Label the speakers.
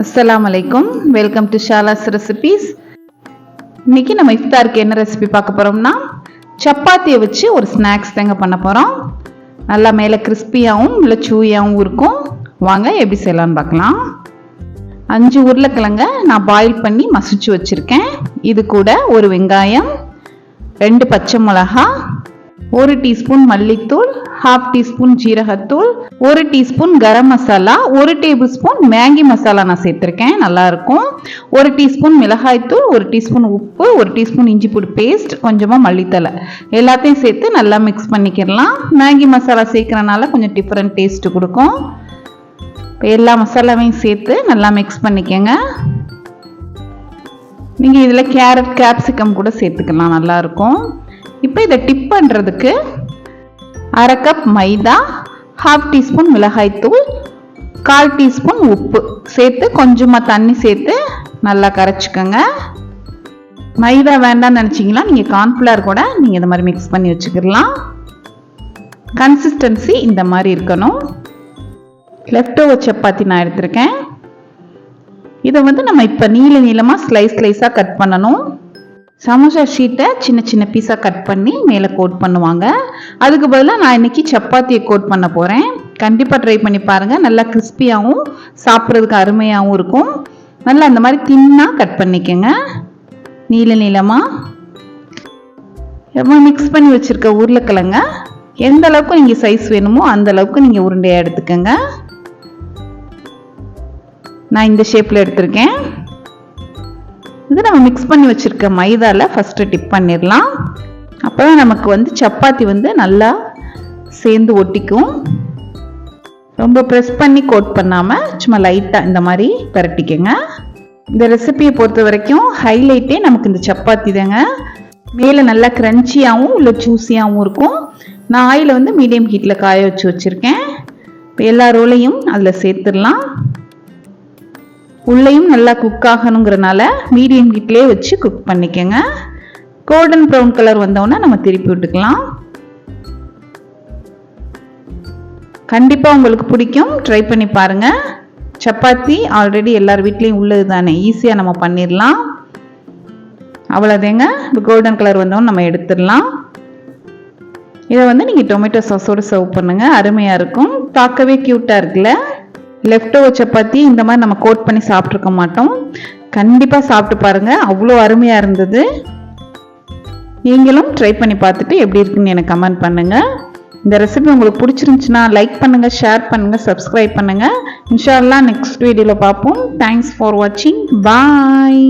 Speaker 1: அஸ்ஸலாமு அலைக்கும். Welcome to Shala's recipes. இன்னைக்கு நம்ம இஃப்தாருக்கு என்ன ரெசிபி பார்க்க போறோம்னா சப்பாத்தியை வச்சு ஒரு ஸ்நாக்ஸ் தாங்க பண்ண போறோம். நல்லா மேலே கிறிஸ்பியாகவும் இல்லை சூயாகவும் இருக்கும். வாங்க எப்படி செய்யலாம்னு பார்க்கலாம். 5 உருளைக்கிழங்க நான் பாயில் பண்ணி மசிச்சு வச்சிருக்கேன். இது கூட ஒரு வெங்காயம், 2 பச்சை மிளகாய், 1 டீஸ்பூன் மல்லித்தூள், 1/2 டீஸ்பூன் ஜீரகத்தூள், 1 teaspoon garam masala, 1 tablespoon Maggi masala நான் சேர்த்துருக்கேன், நல்லா இருக்கும். 1 டீஸ்பூன் மிளகாய்த்தூள், 1 டீஸ்பூன் உப்பு, 1 டீஸ்பூன் இஞ்சி பூண்டு பேஸ்ட், கொஞ்சமாக மல்லித்தலை, எல்லாத்தையும் சேர்த்து நல்லா மிக்ஸ் பண்ணிக்கிறலாம். மேகி மசாலா சேர்க்கறனால கொஞ்சம் டிஃப்ரெண்ட் டேஸ்ட் கொடுக்கும். இப்போ எல்லா மசாலாவையும் சேர்த்து நல்லா மிக்ஸ் பண்ணிக்கங்க. நீங்கள் இதில் கேரட், கேப்சிகம் கூட சேர்த்துக்கலாம், நல்லா இருக்கும். இப்போ இதை டிப் பண்ணுறதுக்கு 1/2 கப் மைதா, 1/2 டீஸ்பூன் மிளகாய்த்தூள், 1/4 டீஸ்பூன் உப்பு சேர்த்து கொஞ்சமாக தண்ணி சேர்த்து நல்லா கரைச்சிக்கோங்க. மைதா வேண்டாம்னு நினச்சிங்கன்னா நீங்கள் கார்ன்ஃப்ளவர் கூட நீங்கள் இந்த மாதிரி மிக்ஸ் பண்ணி வச்சுக்கலாம். கன்சிஸ்டன்சி இந்த மாதிரி இருக்கணும். லெஃப்ட் ஓவர் சப்பாத்தி நான் எடுத்திருக்கேன். இதை நம்ம இப்போ நீளமாக ஸ்லைஸாக கட் பண்ணணும். சமோசா ஷீட்டை சின்ன சின்ன பீஸாக கட் பண்ணி மேலே கோட் பண்ணுவாங்க. அதுக்கு பதிலாக நான் இன்னைக்கு சப்பாத்தியை கோட் பண்ண போகிறேன். கண்டிப்பாக ட்ரை பண்ணி பாருங்கள். நல்லா கிறிஸ்பியாகவும் சாப்பிட்றதுக்கு அருமையாகவும் இருக்கும். நல்லா அந்த மாதிரி தின்னாக கட் பண்ணிக்கோங்க, நீளமாக. எவ்வளோ மிக்ஸ் பண்ணி வச்சுருக்க உருளைக்கிழங்க எந்த அளவுக்கு நீங்கள் சைஸ் வேணுமோ அந்த அளவுக்கு நீங்கள் உருண்டையாக எடுத்துக்கோங்க. நான் இந்த ஷேப்பில் எடுத்திருக்கேன். இது நம்ம மிக்ஸ் பண்ணி வச்சுருக்க மைதாவில் ஃபஸ்ட்டு டிப் பண்ணிடலாம். அப்போ தான் நமக்கு சப்பாத்தி நல்லா சேர்ந்து ஒட்டிக்கும். ரொம்ப ப்ரெஸ் பண்ணி கோட் பண்ணாமல் சும்மா லைட்டாக இந்த மாதிரி பரட்டிக்கங்க. இந்த ரெசிபியை பொறுத்த வரைக்கும் ஹைலைட்டே நமக்கு இந்த சப்பாத்தி தாங்க. மேலே நல்லா க்ரன்ச்சியாகவும் இல்லை ஜூஸியாகவும் இருக்கும். நான் ஆயில் மீடியம் ஹீட்டில் காய வச்சுருக்கேன். இப்போ எல்லா ரோலையும் அதில் சேர்த்துடலாம். உள்ளேயும் நல்லா குக் ஆகணுங்கிறனால மீடியம் ஹீட்லேயே வச்சு குக் பண்ணிக்கோங்க. கோல்டன் ப்ரௌன் கலர் வந்தோன்னா நம்ம திருப்பி விட்டுக்கலாம். கண்டிப்பாக உங்களுக்கு பிடிக்கும், ட்ரை பண்ணி பாருங்கள். சப்பாத்தி ஆல்ரெடி எல்லார் வீட்லேயும் உள்ளது தானே, ஈஸியாக நம்ம பண்ணிடலாம். அவ்வளோதேங்க. இப்போ கோல்டன் கலர் வந்தோன்னு நம்ம எடுத்துடலாம். இதை நீங்கள் டொமேட்டோ சாஸோடு சர்வ் பண்ணுங்கள், அருமையாக இருக்கும். பார்க்கவே க்யூட்டாக இருக்குல்ல. லெஃப்ட் ஓவர் சப்பாத்தி இந்த மாதிரி நம்ம கோட் பண்ணி சாப்பிட்ருக்க மாட்டோம். கண்டிப்பாக சாப்பிட்டு பாருங்கள், அவ்வளோ அருமையாக இருந்தது. நீங்களும் ட்ரை பண்ணி பார்த்துட்டு எப்படி இருக்குன்னு எனக்கு கமெண்ட் பண்ணுங்கள். இந்த ரெசிபி உங்களுக்கு பிடிச்சிருந்துச்சுன்னா லைக் பண்ணுங்கள், ஷேர் பண்ணுங்கள், சப்ஸ்கிரைப் பண்ணுங்கள். இன்ஷா அல்லாஹ் நெக்ஸ்ட் வீடியோவில் பார்ப்போம். தேங்க்ஸ் ஃபார் வாட்சிங். பாய்.